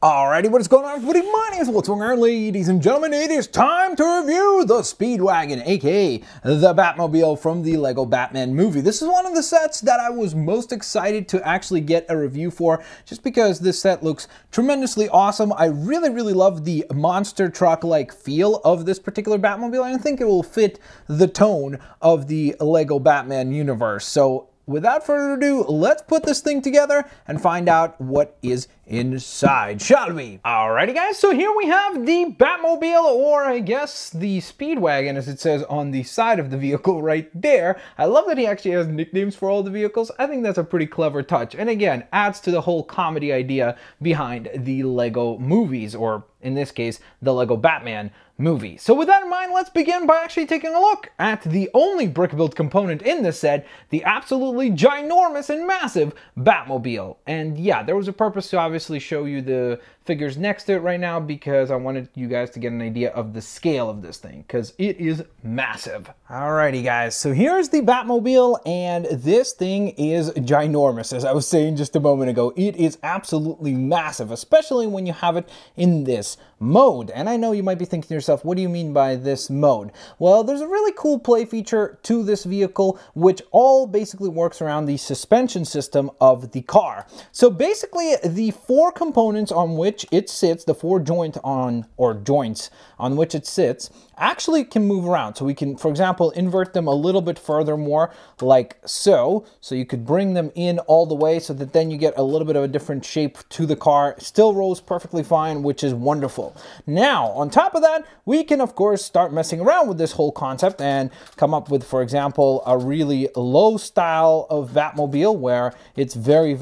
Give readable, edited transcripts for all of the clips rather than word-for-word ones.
Alrighty, what is going on, everybody? My name is Blitzwinger, ladies and gentlemen. It is time to review the Speedwagon, aka the Batmobile from the Lego Batman movie. This is one of the sets that I was most excited to actually get a review for, just because this set looks tremendously awesome. I really love the monster truck-like feel of this particular Batmobile, and I think it will fit the tone of the Lego Batman universe. So without further ado, let's put this thing together and find out what is inside, shall we? Alrighty guys, so here we have the Batmobile, or I guess the Speedwagon as it says on the side of the vehicle right there. I love that he actually has nicknames for all the vehicles. I think that's a pretty clever touch, and again, adds to the whole comedy idea behind the Lego movies, or in this case, the Lego Batman movie. So with that in mind, let's begin by actually taking a look at the only brick-built component in this set, the absolutely ginormous and massive Batmobile. And yeah, there was a purpose to obviously show you the figures next to it right now, because I wanted you guys to get an idea of the scale of this thing, because it is massive. Alrighty guys, so here's the Batmobile, and this thing is ginormous, as I was saying just a moment ago. It is absolutely massive, especially when you have it in this mode. And I know you might be thinking to yourself, what do you mean by this mode? Well, there's a really cool play feature to this vehicle, which all basically works around the suspension system of the car. So basically, the four components on which it sits, the four joints on which it sits, actually can move around. So we can, for example, invert them a little bit further more, like so. So you could bring them in all the way so that then you get a little bit of a different shape to the car. Still rolls perfectly fine, which is wonderful. Now, on top of that, we can, of course, start messing around with this whole concept and come up with, for example, a really low style of Batmobile where it's very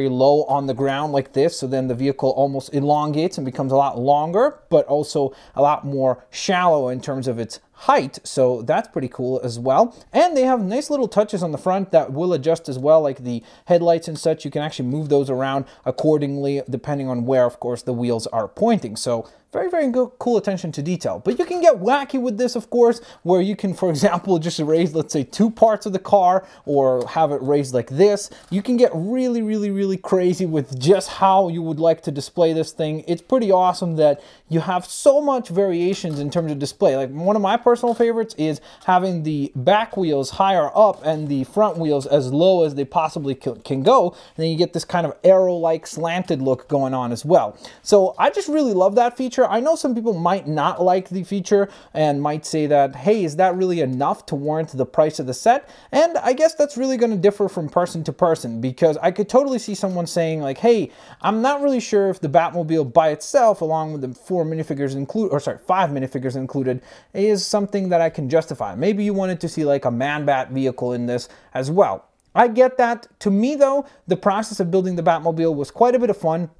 low on the ground like this. So then the vehicle almost elongates and becomes a lot longer, but also a lot more shallow in terms of its height, so that's pretty cool as well. And they have nice little touches on the front that will adjust as well, like the headlights and such. You can actually move those around accordingly depending on where, of course, the wheels are pointing. So very good, cool attention to detail. But you can get wacky with this, of course, where you can, for example, just raise, let's say, two parts of the car, or have it raised like this. You can get really crazy with just how you would like to display this thing. It's pretty awesome that you have so much variations in terms of display. Like, one of my personal favorites is having the back wheels higher up and the front wheels as low as they possibly can go. And then you get this kind of arrow-like slanted look going on as well. So I just really love that feature. I know some people might not like the feature and might say that, hey, is that really enough to warrant the price of the set? And I guess that's really going to differ from person to person, because I could totally see someone saying like, hey, I'm not really sure if the Batmobile by itself, along with the 5 minifigures included, is something that I can justify. Maybe you wanted to see like a Man-Bat vehicle in this as well. I get that. To me though, the process of building the Batmobile was quite a bit of fun.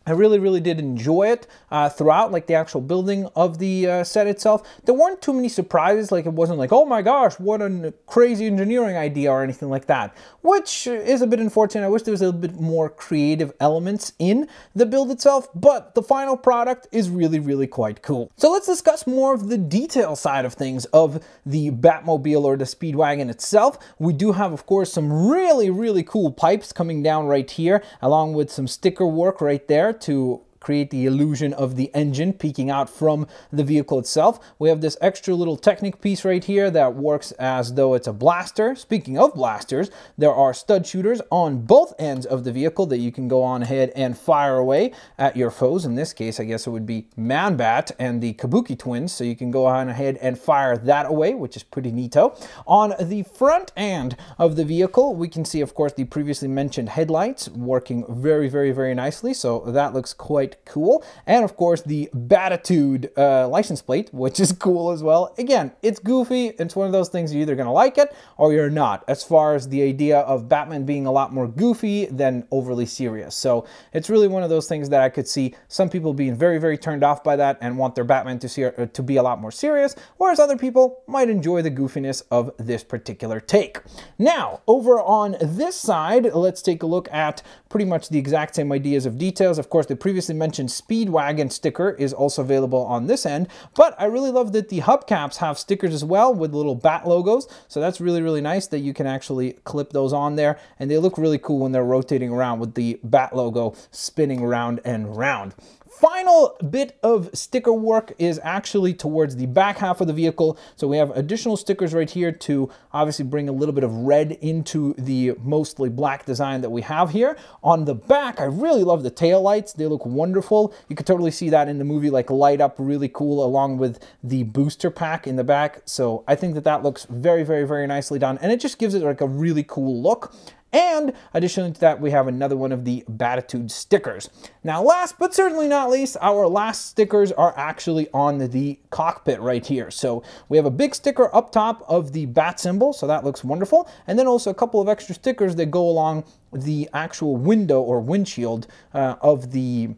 I really did enjoy it throughout, like the actual building of the set itself. There weren't too many surprises, like it wasn't like, oh my gosh, what a crazy engineering idea or anything like that, which is a bit unfortunate. I wish there was a little bit more creative elements in the build itself, but the final product is really quite cool. So let's discuss more of the detail side of things of the Batmobile, or the Speedwagon itself. We do have, of course, some really cool pipes coming down right here, along with some sticker work right there to create the illusion of the engine peeking out from the vehicle itself. We have this extra little Technic piece right here that works as though it's a blaster. Speaking of blasters, there are stud shooters on both ends of the vehicle that you can go on ahead and fire away at your foes. In this case, I guess it would be Man-Bat and the Kabuki twins, so you can go on ahead and fire that away, which is pretty neato. On the front end of the vehicle, we can see, of course, the previously mentioned headlights working very nicely, so that looks quite cool. And of course the Batitude license plate, which is cool as well. Again, it's goofy. It's one of those things, you're either gonna like it or you're not, as far as the idea of Batman being a lot more goofy than overly serious. So it's really one of those things that I could see some people being very turned off by that and want their Batman to be a lot more serious, whereas other people might enjoy the goofiness of this particular take. Now, over on this side, let's take a look at pretty much the exact same ideas of details. Of course, the previously mentioned Speedwagon sticker is also available on this end, but I really love that the hubcaps have stickers as well with little bat logos. So that's really, really nice that you can actually clip those on there, and they look really cool when they're rotating around with the bat logo spinning round and round. Final bit of sticker work is actually towards the back half of the vehicle. So we have additional stickers right here to obviously bring a little bit of red into the mostly black design that we have here. On the back, I really love the tail lights. They look wonderful. You could totally see that in the movie, like light up really cool along with the booster pack in the back. So I think that that looks very, very, very nicely done. And it just gives it like a really cool look. And additionally to that, we have another one of the Batitude stickers. Now, last but certainly not least, our last stickers are actually on the cockpit right here. So we have a big sticker up top of the bat symbol, so that looks wonderful. And then also a couple of extra stickers that go along the actual window or windshield of the...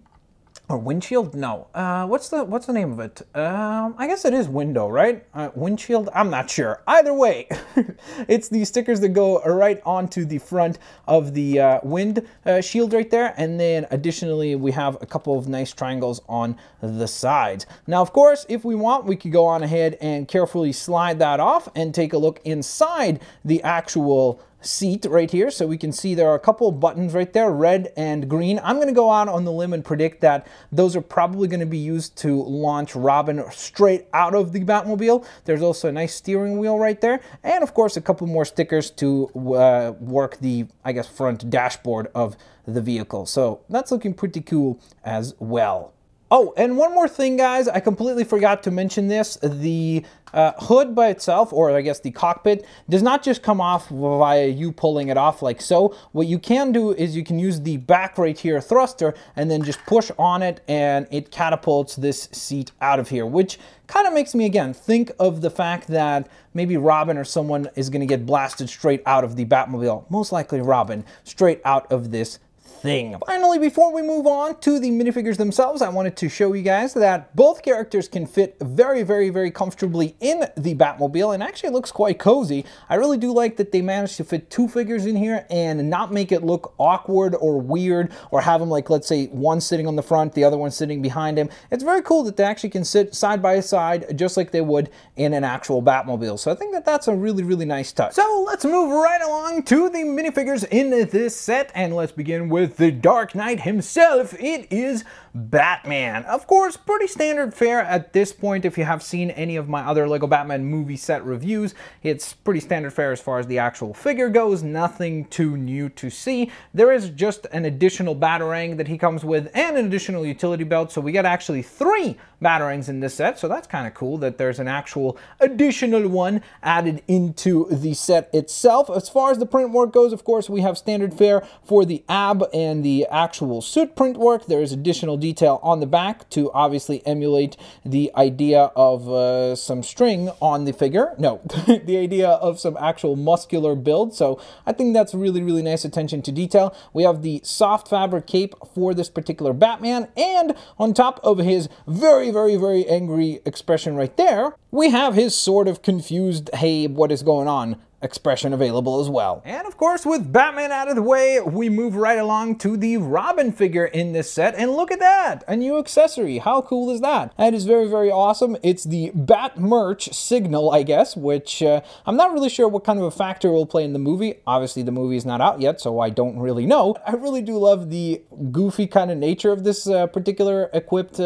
Or windshield? No. What's the name of it? I guess it is window, right? Windshield? I'm not sure. Either way, it's the stickers that go right onto the front of the wind shield right there. And then additionally, we have a couple of nice triangles on the sides. Now, of course, if we want, we could go on ahead and carefully slide that off and take a look inside the actual seat right here. So we can see there are a couple of buttons right there, red and green. I'm going to go out on the limb and predict that those are probably going to be used to launch Robin straight out of the Batmobile. There's also a nice steering wheel right there. And of course, a couple more stickers to work the, I guess, front dashboard of the vehicle. So that's looking pretty cool as well. Oh, and one more thing, guys. I completely forgot to mention this. The hood by itself, or I guess the cockpit, does not just come off via you pulling it off like so. What you can do is you can use the back right here thruster and then just push on it and it catapults this seat out of here, which kind of makes me, again, think of the fact that maybe Robin or someone is going to get blasted straight out of the Batmobile. Most likely Robin, straight out of this thing. Finally, before we move on to the minifigures themselves, I wanted to show you guys that both characters can fit very, very, very comfortably in the Batmobile, and actually it looks quite cozy. I really do like that they managed to fit two figures in here and not make it look awkward or weird, or have them like, let's say, one sitting on the front, the other one sitting behind him. It's very cool that they actually can sit side by side just like they would in an actual Batmobile. So I think that that's a really, really nice touch. So let's move right along to the minifigures in this set, and let's begin with the Dark Knight himself. It is Batman. Of course, pretty standard fare at this point. If you have seen any of my other Lego Batman movie set reviews, it's pretty standard fare as far as the actual figure goes. Nothing too new to see. There is just an additional Batarang that he comes with and an additional utility belt. So we get actually 3 Batarangs in this set. So that's kind of cool that there's an actual additional one added into the set itself. As far as the print work goes, of course, we have standard fare for the ab and the actual suit print work. There is additional detail on the back to obviously emulate the idea of some string on the figure. No, the idea of some actual muscular build. So I think that's really, really nice attention to detail. We have the soft fabric cape for this particular Batman, and on top of his very, very, very angry expression right there, we have his sort of confused, hey, what is going on expression available as well. And of course, with Batman out of the way, we move right along to the Robin figure in this set, and look at that, a new accessory. How cool is that? That is very, very awesome. It's the Bat merch signal, I guess, which I'm not really sure what kind of a factor it will play in the movie. Obviously, the movie is not out yet, so I don't really know. I really do love the goofy kind of nature of this particular equipped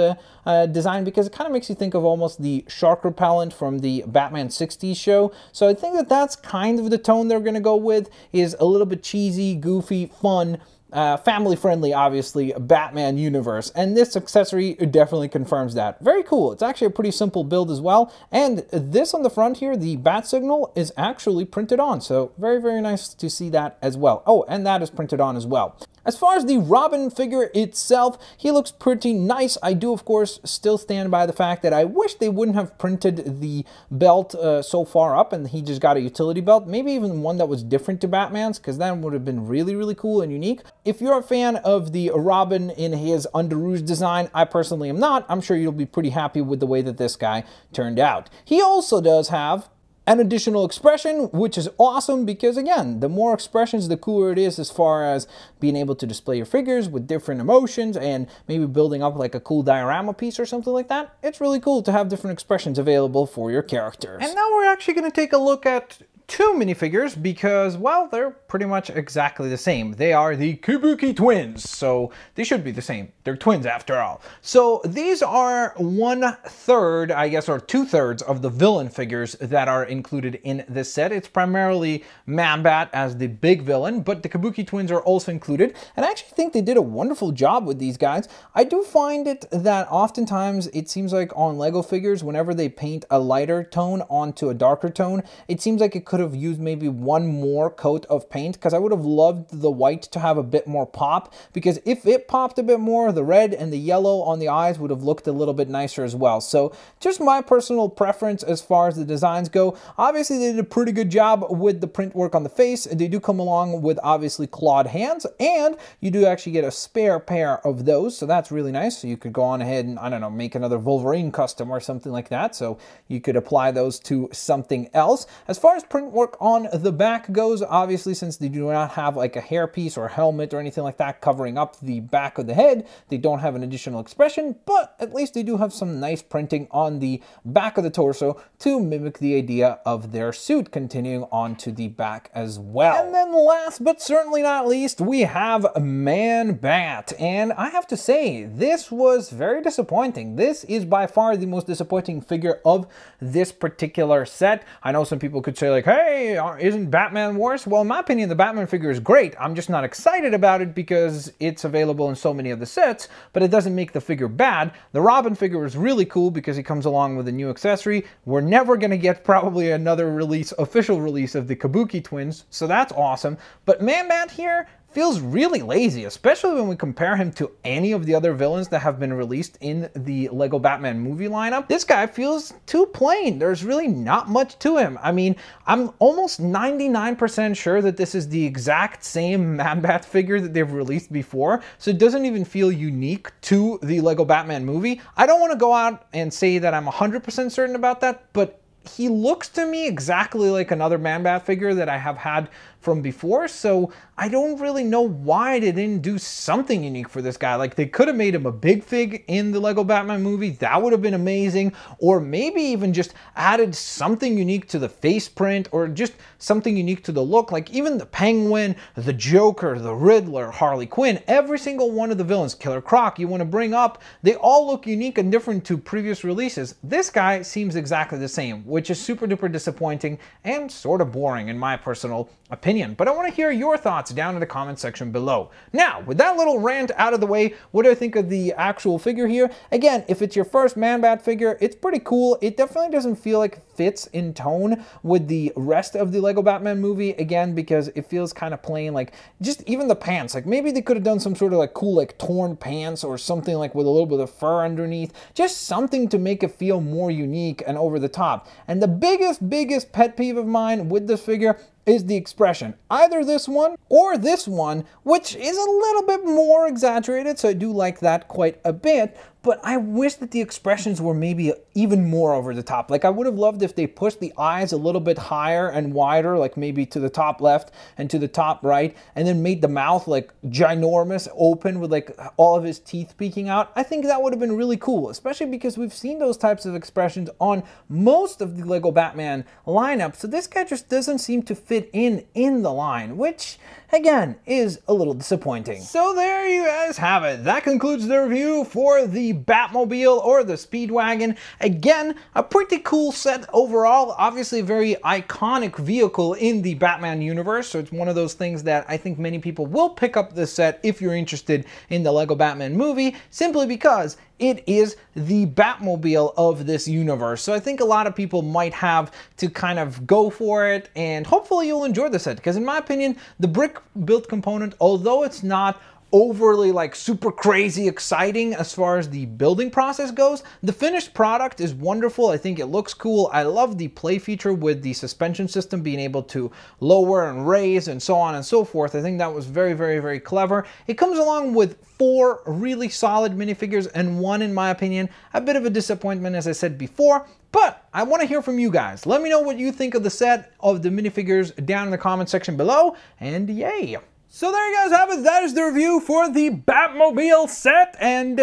design, because it kind of makes you think of almost the shark repellent from the Batman 60s show. So I think that that's kind of the tone they're going to go with, is a little bit cheesy, goofy, fun, family-friendly, obviously, Batman universe. And this accessory definitely confirms that. Very cool. It's actually a pretty simple build as well. And this on the front here, the bat signal, is actually printed on. So very, very nice to see that as well. Oh, and that is printed on as well. As far as the Robin figure itself, he looks pretty nice. I do, of course, still stand by the fact that I wish they wouldn't have printed the belt so far up and he just got a utility belt. Maybe even one that was different to Batman's, because that would have been really, really cool and unique. If you're a fan of the Robin in his Under Rouge design, I personally am not. I'm sure you'll be pretty happy with the way that this guy turned out. He also does have an additional expression, which is awesome because, again, the more expressions, the cooler it is as far as being able to display your figures with different emotions and maybe building up like a cool diorama piece or something like that. It's really cool to have different expressions available for your characters. And now we're actually going to take a look at two minifigures because, well, they're pretty much exactly the same. They are the Kabuki twins, so they should be the same. They're twins after all. So these are 1/3, I guess, or 2/3 of the villain figures that are included in this set. It's primarily Man-Bat as the big villain, but the Kabuki twins are also included, and I actually think they did a wonderful job with these guys. I do find it that oftentimes it seems like on Lego figures, whenever they paint a lighter tone onto a darker tone, it seems like it could have used maybe one more coat of paint, because I would have loved the white to have a bit more pop, because if it popped a bit more, the red and the yellow on the eyes would have looked a little bit nicer as well. So just my personal preference as far as the designs go. Obviously they did a pretty good job with the print work on the face. They do come along with obviously clawed hands, and you do actually get a spare pair of those, so that's really nice. So you could go on ahead and, I don't know, make another Wolverine custom or something like that, so you could apply those to something else. As far as print work on the back goes, obviously since they do not have like a hairpiece or helmet or anything like that covering up the back of the head, they don't have an additional expression, but at least they do have some nice printing on the back of the torso to mimic the idea of their suit, continuing on to the back as well. And then last but certainly not least, we have Man-Bat, and I have to say, this was very disappointing. This is by far the most disappointing figure of this particular set. I know some people could say like, hey, isn't Batman worse? Well, in my opinion, the Batman figure is great. I'm just not excited about it because it's available in so many of the sets, but it doesn't make the figure bad. The Robin figure is really cool because he comes along with a new accessory. We're never going to get probably another release, official release of the Kabuki twins, so that's awesome. But Man-Bat here feels really lazy, especially when we compare him to any of the other villains that have been released in the Lego Batman movie lineup. This guy feels too plain. There's really not much to him. I mean, I'm almost 99% sure that this is the exact same Man-Bat figure that they've released before, so it doesn't even feel unique to the Lego Batman movie. I don't want to go out and say that I'm 100% certain about that, but he looks to me exactly like another Man-Bat figure that I have had from before, so I don't really know why they didn't do something unique for this guy. Like, they could have made him a big fig in the Lego Batman movie. That would have been amazing. Or maybe even just added something unique to the face print, or just something unique to the look. Like even the Penguin, the Joker, the Riddler, Harley Quinn, every single one of the villains, Killer Croc, you want to bring up, they all look unique and different to previous releases. This guy seems exactly the same, which is super duper disappointing and sort of boring in my personal opinion. But I want to hear your thoughts down in the comment section below. Now, with that little rant out of the way, what do I think of the actual figure here? Again, if it's your first Man-Bat figure, it's pretty cool. It definitely doesn't feel like it fits in tone with the rest of the Lego Batman movie, again, because it feels kind of plain. Like, just even the pants, like maybe they could have done some sort of like cool like torn pants or something like with a little bit of fur underneath, just something to make it feel more unique and over the top. And the biggest pet peeve of mine with this figure is the expression. Either this one or this one, which is a little bit more exaggerated, so I do like that quite a bit, but I wish that the expressions were maybe even more over the top. Like, I would have loved if they pushed the eyes a little bit higher and wider, like maybe to the top left and to the top right, and then made the mouth like ginormous, open with like all of his teeth peeking out. I think that would have been really cool, especially because we've seen those types of expressions on most of the Lego Batman lineup, so this guy just doesn't seem to fit in the line, which again is a little disappointing. So there you guys have it. That concludes the review for the Batmobile or the Speedwagon. Again, a pretty cool set overall. Obviously a very iconic vehicle in the Batman universe, so it's one of those things that I think many people will pick up this set if you're interested in the Lego Batman movie, simply because it is the Batmobile of this universe. So I think a lot of people might have to kind of go for it, and hopefully you'll enjoy the set, because in my opinion, the brick built component, although it's not overly like super crazy exciting as far as the building process goes. The finished product is wonderful. I think it looks cool. I love the play feature with the suspension system being able to lower and raise and so on and so forth. I think that was very, very, very clever. It comes along with 4 really solid minifigures and 1, in my opinion, a bit of a disappointment, as I said before. But I want to hear from you guys. Let me know what you think of the set of the minifigures down in the comment section below. And yay! So there you guys have it. That is the review for the Batmobile set. And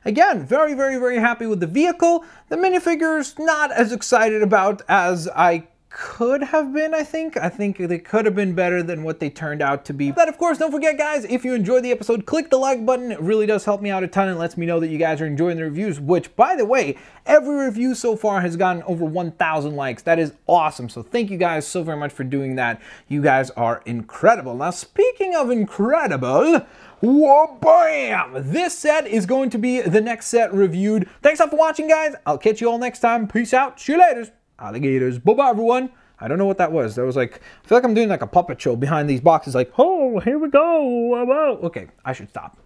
again, very, very, very happy with the vehicle. The minifigures, not as excited about as I could have been, I think. I think they could have been better than what they turned out to be. But of course, don't forget, guys, if you enjoyed the episode, click the like button. It really does help me out a ton and lets me know that you guys are enjoying the reviews, which, by the way, every review so far has gotten over 1,000 likes. That is awesome. So thank you guys so very much for doing that. You guys are incredible. Now, speaking of incredible, whoa, bam! This set is going to be the next set reviewed. Thanks all for watching, guys. I'll catch you all next time. Peace out. See you later. Alligators. Bye-bye, everyone. I don't know what that was. That was like, I feel like I'm doing like a puppet show behind these boxes like, oh, here we go. Okay, I should stop.